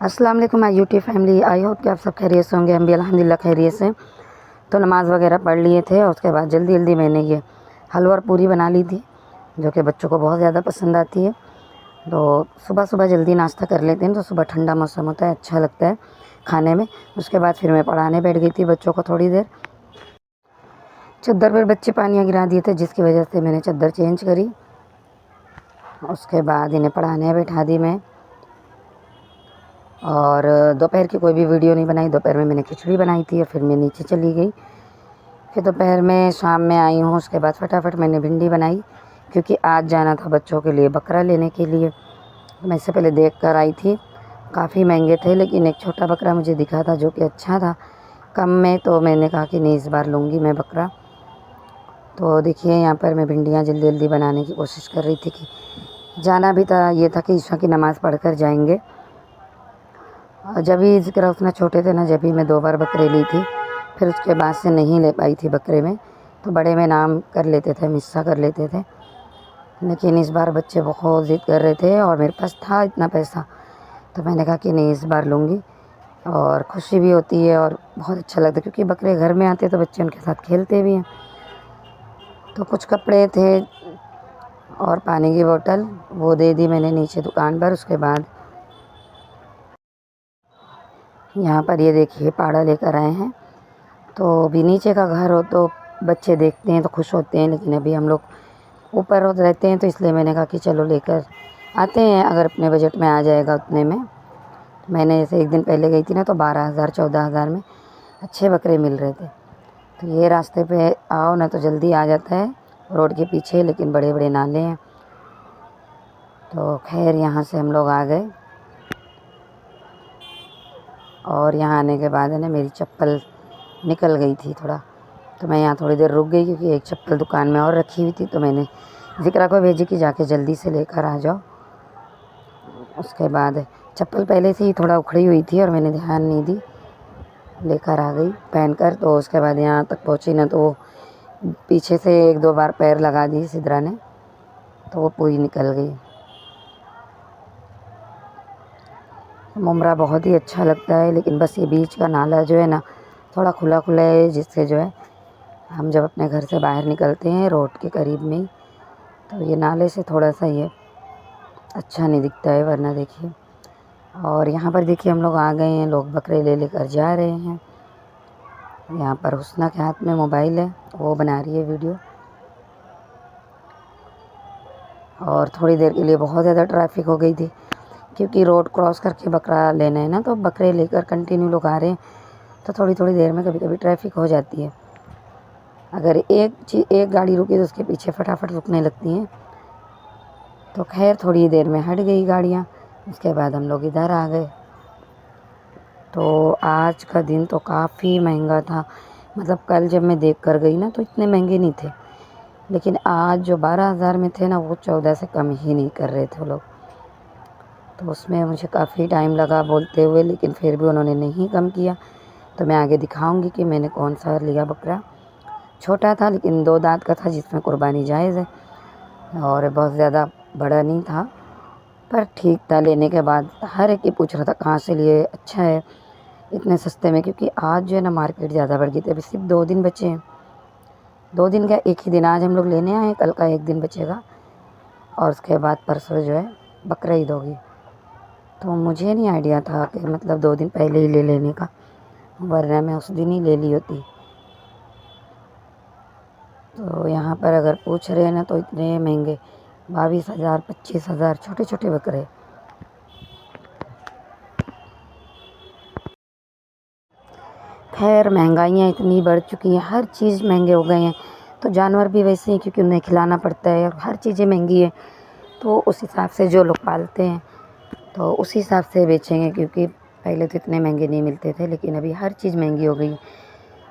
अस्सलाम वालेकुम my YouTube family. I hope कि आप सब खैरियत से होंगे। हम भी अल्हम्दुलिल्लाह खैरियत से। तो नमाज़ वगैरह पढ़ लिए थे और उसके बाद जल्दी जल्दी मैंने ये हलवा और पूरी बना ली थी, जो कि बच्चों को बहुत ज़्यादा पसंद आती है। तो सुबह सुबह जल्दी नाश्ता कर लेते हैं, तो सुबह ठंडा मौसम होता है, अच्छा लगता है खाने में। उसके बाद फिर मैं पढ़ाने बैठ गई थी बच्चों को थोड़ी देर। चद्दर पर बच्चे पानियाँ गिरा दिए थे, जिसकी वजह से मैंने चद्दर चेंज करी। उसके बाद इन्हें पढ़ाने बैठा दी मैं। और दोपहर की कोई भी वीडियो नहीं बनाई। दोपहर में मैंने खिचड़ी बनाई थी और फिर मैं नीचे चली गई। फिर दोपहर में शाम में आई हूँ, उसके बाद फटाफट मैंने भिंडी बनाई, क्योंकि आज जाना था बच्चों के लिए बकरा लेने के लिए। मैं इससे पहले देख कर आई थी, काफ़ी महंगे थे, लेकिन एक छोटा बकरा मुझे दिखा था जो कि अच्छा था कम में। तो मैंने कहा कि नहीं, इस बार लूँगी मैं बकरा। तो देखिए यहाँ पर मैं भिंडियाँ जल्दी जल्दी बनाने की कोशिश कर रही थी कि जाना भी था, ये था कि ईशा की नमाज़ पढ़ कर जाएंगे। जब भी ज़िक्र उतना छोटे थे ना, जब भी मैं 2 बार बकरे ली थी, फिर उसके बाद से नहीं ले पाई थी बकरे में। तो बड़े में नाम कर लेते थे, मिस्सा कर लेते थे। लेकिन इस बार बच्चे बहुत ज़िद कर रहे थे और मेरे पास था इतना पैसा, तो मैंने कहा कि नहीं, इस बार लूँगी। और खुशी भी होती है और बहुत अच्छा लगता है, क्योंकि बकरे घर में आते तो बच्चे उनके साथ खेलते भी हैं। तो कुछ कपड़े थे और पानी की बोतल, वो दे दी मैंने नीचे दुकान पर। उसके बाद यहाँ पर ये देखिए पाड़ा लेकर आए हैं। तो अभी नीचे का घर हो तो बच्चे देखते हैं तो खुश होते हैं, लेकिन अभी हम लोग ऊपर रहते हैं, तो इसलिए मैंने कहा कि चलो लेकर आते हैं, अगर अपने बजट में आ जाएगा उतने में। मैंने जैसे एक दिन पहले गई थी ना, तो 12,000 14,000 में अच्छे बकरे मिल रहे थे। तो ये रास्ते पे आओ ना तो जल्दी आ जाता है, रोड के पीछे, लेकिन बड़े बड़े नाले हैं। तो खैर यहाँ से हम लोग आ गए, और यहाँ आने के बाद है ना, मेरी चप्पल निकल गई थी थोड़ा, तो मैं यहाँ थोड़ी देर रुक गई, क्योंकि एक चप्पल दुकान में और रखी हुई थी। तो मैंने ज़िक्रा को भेजी कि जाके जल्दी से लेकर आ जाओ। उसके बाद चप्पल पहले से ही थोड़ा उखड़ी हुई थी और मैंने ध्यान नहीं दी, लेकर आ गई पहनकर। तो उसके बाद यहाँ तक पहुँची ना, तो वो पीछे से 1-2 बार पैर लगा दी सिद्रा ने, तो वो पूरी निकल गई। मुमरा बहुत ही अच्छा लगता है, लेकिन बस ये बीच का नाला जो है ना, थोड़ा खुला खुला है, जिससे जो है हम जब अपने घर से बाहर निकलते हैं रोड के करीब में ही, तो ये नाले से थोड़ा सा ये अच्छा नहीं दिखता है, वरना देखिए। और यहाँ पर देखिए हम लोग आ गए हैं, लोग बकरे ले लेकर जा रहे हैं। यहाँ पर हुस्ना के हाथ में मोबाइल है, वो बना रही है वीडियो। और थोड़ी देर के लिए बहुत ज़्यादा ट्रैफिक हो गई थी, क्योंकि रोड क्रॉस करके बकरा लेना है ना, तो बकरे लेकर कंटिन्यू लोग आ रहे हैं, तो थोड़ी थोड़ी देर में कभी कभी ट्रैफिक हो जाती है। अगर एक गाड़ी रुकी तो उसके पीछे फटाफट रुकने लगती हैं। तो खैर थोड़ी देर में हट गई गाड़ियाँ, उसके बाद हम लोग इधर आ गए। तो आज का दिन तो काफ़ी महंगा था, मतलब कल जब मैं देख कर गई ना, तो इतने महंगे नहीं थे, लेकिन आज जो 12,000 में थे ना, वो 14 से कम ही नहीं कर रहे थे वो लोग। तो उसमें मुझे काफ़ी टाइम लगा बोलते हुए, लेकिन फिर भी उन्होंने नहीं कम किया। तो मैं आगे दिखाऊंगी कि मैंने कौन सा लिया बकरा। छोटा था, लेकिन 2 दांत का था, जिसमें कुर्बानी जायज़ है, और बहुत ज़्यादा बड़ा नहीं था, पर ठीक था। लेने के बाद हर एक ही पूछ रहा था कहाँ से लिए, अच्छा है इतने सस्ते में, क्योंकि आज जो है ना मार्केट ज़्यादा बढ़ गई थी। अभी सिर्फ 2 दिन बचे हैं, 2 दिन का एक ही दिन, आज हम लोग लेने आए, कल का 1 दिन बचेगा, और उसके बाद परसों जो है बकरा ईद होगी। तो मुझे नहीं आइडिया था कि मतलब 2 दिन पहले ही ले लेने का, वरना मैं उस दिन ही ले ली होती। तो यहाँ पर अगर पूछ रहे हैं ना, तो इतने महंगे 22,000 25,000 छोटे छोटे बकरे। खैर महंगाइयाँ इतनी बढ़ चुकी हैं, हर चीज़ महंगे हो गए हैं। तो जानवर भी वैसे ही, क्योंकि उन्हें खिलाना पड़ता है और हर चीज़ें महंगी है। तो उस हिसाब से जो लोग पालते हैं तो उस हिसाब से बेचेंगे, क्योंकि पहले तो इतने महंगे नहीं मिलते थे, लेकिन अभी हर चीज़ महंगी हो गई।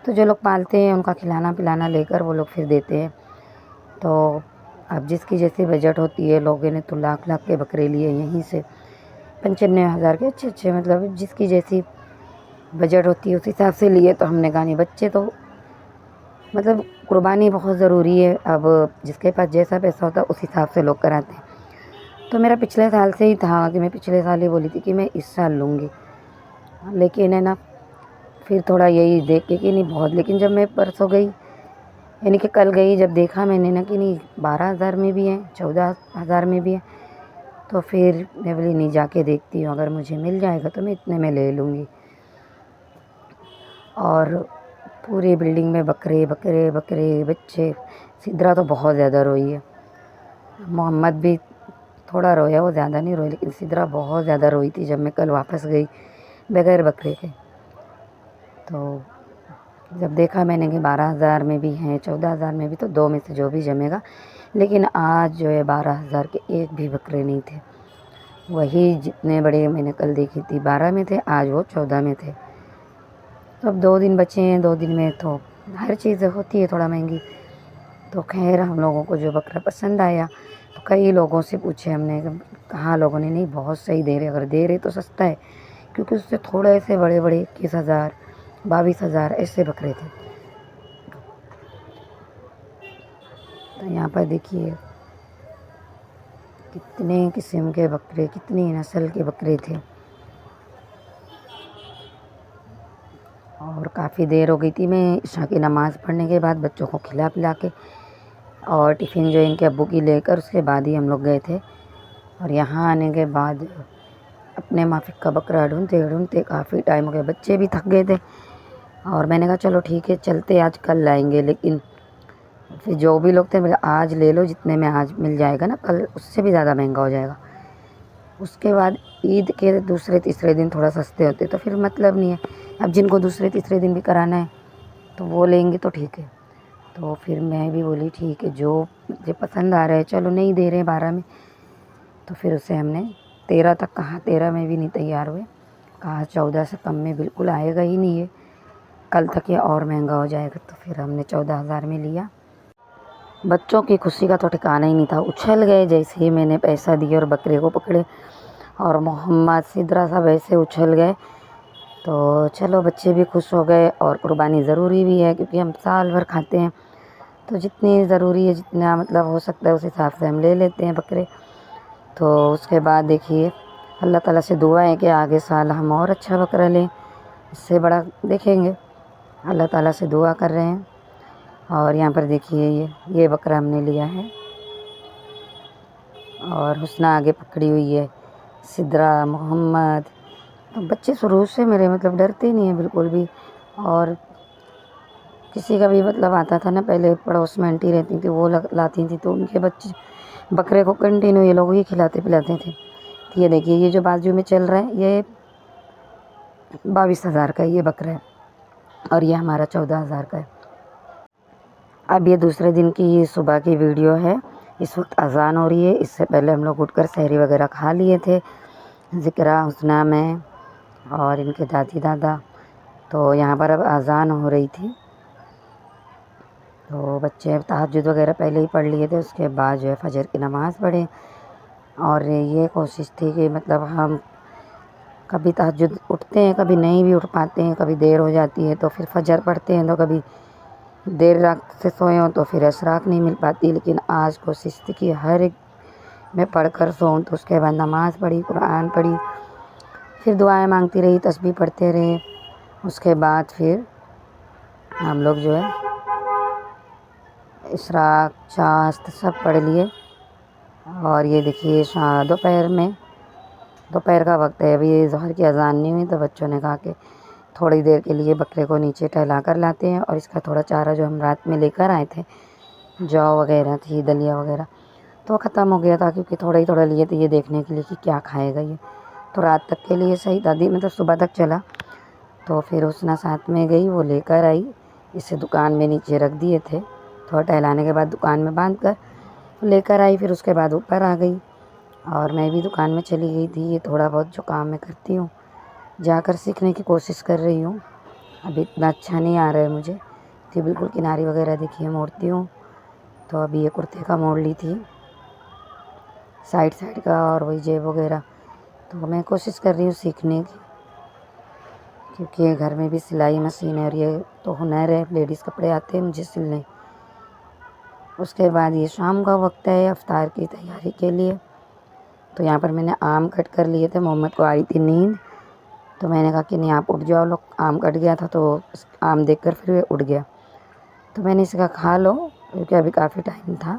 तो जो लोग पालते हैं उनका खिलाना पिलाना लेकर वो लोग फिर देते हैं। तो अब जिसकी जैसी बजट होती है, लोगों ने तो लाख लाख के बकरे लिए यहीं से, 95,000 के अच्छे अच्छे, मतलब जिसकी जैसी बजट होती है उस हिसाब से लिए। तो हमने कहा नहीं, बच्चे तो मतलब कुर्बानी बहुत ज़रूरी है। अब जिसके पास जैसा पैसा होता है उस हिसाब से लोग कराते हैं। तो मेरा पिछले साल से ही था कि मैं पिछले साल ही बोली थी कि मैं इस साल लूँगी, लेकिन है ना फिर थोड़ा यही देख के कि नहीं बहुत, लेकिन जब मैं परसों गई यानी कि कल गई, जब देखा मैंने ना कि नहीं 12,000 में भी है, 14,000 में भी है, तो फिर मैं बोली नहीं जाके देखती हूँ, अगर मुझे मिल जाएगा तो मैं इतने में ले लूँगी। और पूरी बिल्डिंग में बकरे बकरे बकरे बच्चे। सिद्रा तो बहुत ज़्यादा रोई है, मोहम्मद भी थोड़ा रोया, वो ज़्यादा नहीं रोई, लेकिन सिद्रा बहुत ज़्यादा रोई थी जब मैं कल वापस गई बगैर बकरे के। तो जब देखा मैंने कि 12,000 में भी हैं, 14,000 में भी, तो दो में से जो भी जमेगा। लेकिन आज जो है 12,000 के एक भी बकरे नहीं थे, वही जितने बड़े मैंने कल देखी थी 12 में थे, आज वो 14 में थे। तो अब 2 दिन बचे हैं, 2 दिन में तो हर चीज़ होती है थोड़ा महंगी। तो खैर हम लोगों को जो बकरा पसंद आया, तो कई लोगों से पूछे हमने, कहा लोगों ने नहीं बहुत सही दे रहे, अगर दे रहे तो सस्ता है, क्योंकि उससे थोड़े से बड़े बड़े 21,000 22,000 ऐसे बकरे थे। तो यहाँ पर देखिए कितने किस्म के बकरे, कितनी नस्ल के बकरे थे। और काफ़ी देर हो गई थी, मैं इशा की नमाज़ पढ़ने के बाद बच्चों को खिला पिला के और टिफ़िन जो इनके अब्बू की लेकर उसके बाद ही हम लोग गए थे। और यहाँ आने के बाद अपने माफिक का बकरा ढूंढते ढूंढते काफ़ी टाइम हो गया, बच्चे भी थक गए थे। और मैंने कहा चलो ठीक है चलते, आज कल लाएंगे, लेकिन फिर जो भी लोग थे बोले आज ले लो, जितने में आज मिल जाएगा ना कल उससे भी ज़्यादा महंगा हो जाएगा। उसके बाद ईद के दूसरे तीसरे दिन थोड़ा सस्ते होते, तो फिर मतलब नहीं है। अब जिनको दूसरे तीसरे दिन भी कराना है तो वो लेंगे तो ठीक है। तो फिर मैं भी बोली ठीक है, जो मुझे पसंद आ रहा है, चलो नहीं दे रहे 12 में, तो फिर उसे हमने 13 तक कहा, 13 में भी नहीं तैयार हुए, कहा 14 से कम में बिल्कुल आएगा ही नहीं है, कल तक ये और महंगा हो जाएगा। तो फिर हमने 14,000 में लिया। बच्चों की खुशी का तो ठिकाना ही नहीं था, उछल गए जैसे ही मैंने पैसा दिया और बकरे को पकड़े, और मोहम्मद सिद्रा सब ऐसे उछल गए। तो चलो बच्चे भी खुश हो गए, और कुर्बानी ज़रूरी भी है क्योंकि हम साल भर खाते हैं, तो जितनी ज़रूरी है, जितना मतलब हो सकता है उस हिसाब से हम ले लेते हैं बकरे। तो उसके बाद देखिए अल्लाह ताला से दुआ है कि आगे साल हम और अच्छा बकरा लें, इससे बड़ा देखेंगे, अल्लाह ताला से दुआ कर रहे हैं। और यहाँ पर देखिए ये बकरा हमने लिया है, और हुस्ना आगे पकड़ी हुई है, सिद्रा मोहम्मद। तो बच्चे शुरू से मेरे मतलब डरते ही नहीं है बिल्कुल भी। और किसी का भी मतलब आता था ना, पहले पड़ोस में आंटी रहती थी, वो लाती थी, तो उनके बच्चे बकरे को कंटिन्यू ये लोग ही खिलाते पिलाते थे। तो ये देखिए ये जो बाजू में चल रहा है ये 22,000 का ये बकरा है, और ये हमारा 14,000 का है। अब ये दूसरे दिन की सुबह की वीडियो है। इस वक्त अज़ान हो रही है, इससे पहले हम लोग उठकर सहरी वगैरह खा लिए थे ज़िक्रा हुस्ना में और इनके दादी दादा। तो यहाँ पर अब अज़ान हो रही थी, तो बच्चे तहज्जुद वगैरह पहले ही पढ़ लिए थे, उसके बाद जो है फजर की नमाज़ पढ़े। और ये कोशिश थी कि मतलब हम कभी तहज्जुद उठते हैं, कभी नहीं भी उठ पाते हैं, कभी देर हो जाती है तो फिर फजर पढ़ते हैं, तो कभी देर रात से सोए हों तो फिर अशराक नहीं मिल पाती। लेकिन आज कोशिश थी कि हर एक मैं पढ़ कर सोऊं। तो उसके बाद नमाज़ पढ़ी, कुरान पढ़ी, फिर दुआएं मांगती रही, तस्बीह पढ़ते रहे। उसके बाद फिर हम लोग जो है इशराक चास्त सब पढ़ लिए। और ये देखिए दोपहर का वक्त है, अभी ज़ोहर की अज़ान नहीं हुई, तो बच्चों ने कहा कि थोड़ी देर के लिए बकरे को नीचे टहला कर लाते हैं, और इसका थोड़ा चारा जो हम रात में लेकर आए थे, जौ वगैरह थी, दलिया वगैरह, तो ख़त्म हो गया था, क्योंकि थोड़ा ही थोड़ा लिए थे ये देखने के लिए कि क्या खाएगा ये। तो रात तक के लिए सही दादी मतलब सुबह तक चला। तो फिर उसने साथ में गई, वो लेकर आई, इसे दुकान में नीचे रख दिए थे, थोड़ा टहलाने के बाद दुकान में बांध कर लेकर आई। फिर उसके बाद ऊपर आ गई, और मैं भी दुकान में चली गई थी। ये थोड़ा बहुत जो काम मैं करती हूँ जाकर सीखने की कोशिश कर रही हूँ, अभी इतना अच्छा नहीं आ रहा है मुझे। तो बिल्कुल किनारी वगैरह देखिए मोड़ती हूँ। तो अभी ये कुर्ते का मोड़ ली थी साइड का, और वही जेब वगैरह। तो मैं कोशिश कर रही हूँ सीखने की, क्योंकि घर में भी सिलाई मशीन है, और ये तो हुनर है, लेडीज़ कपड़े आते हैं मुझे सिलने। उसके बाद ये शाम का वक्त है अफ्तार की तैयारी के लिए। तो यहाँ पर मैंने आम कट कर लिए थे। मोहम्मद को आ रही थी नींद, तो मैंने कहा कि नहीं आप उठ जाओ लोग। आम कट गया था तो आम देखकर फिर उठ गया, तो मैंने इसे कहा खा लो, क्योंकि अभी काफ़ी टाइम था।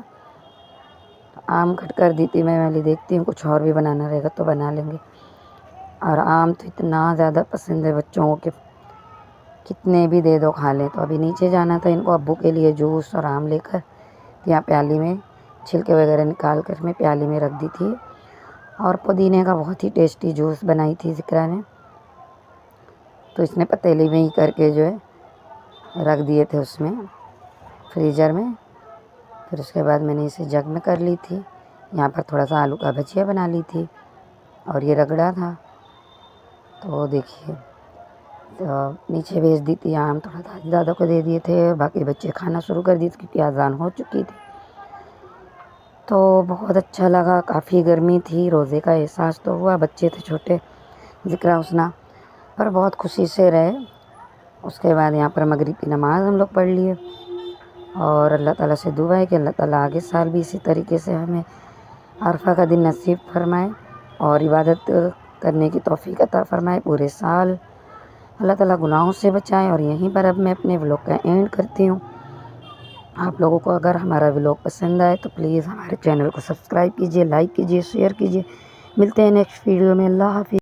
तो आम कट कर दी थी मैं बोली देखती हूँ कुछ और भी बनाना रहेगा तो बना लेंगे। और आम तो इतना ज़्यादा पसंद है बच्चों को कि कितने भी दे दो खा लें। तो अभी नीचे जाना था इनको अब्बू के लिए जूस और आम लेकर, यहाँ प्याली में छिलके वगैरह निकाल कर मैं प्याली में रख दी थी। और पुदीने का बहुत ही टेस्टी जूस बनाई थी ज़िक्रा ने, तो इसने पतीले में ही करके जो है रख दिए थे उसमें फ्रीज़र में। फिर उसके बाद मैंने इसे जग में कर ली थी। यहाँ पर थोड़ा सा आलू का भजिया बना ली थी और ये रगड़ा था। तो देखिए, तो नीचे भेज दी थी आम, थोड़ा दादी दादा को दे दिए थे, बाकी बच्चे खाना शुरू कर दिए थे क्योंकि अज़ान हो चुकी थी। तो बहुत अच्छा लगा, काफ़ी गर्मी थी, रोज़े का एहसास तो हुआ। बच्चे थे छोटे, ज़िक्रा उसना, पर बहुत खुशी से रहे। उसके बाद यहाँ पर मगरिब की नमाज़ हम लोग पढ़ लिए और अल्लाह ताला से दुआ है कि अल्लाह ताला आगे साल भी इसी तरीके से हमें अरफा का दिन नसीब फरमाए और इबादत करने की तौफीक अता फरमाए पूरे साल। अल्लाह ताला गुनाहों से बचाए। और यहीं पर अब मैं अपने व्लॉग का एंड करती हूँ। आप लोगों को अगर हमारा व्लॉग पसंद आए तो प्लीज़ हमारे चैनल को सब्सक्राइब कीजिए, लाइक कीजिए, शेयर कीजिए। मिलते हैं नेक्स्ट वीडियो में। अल्लाह हाफ़िज़।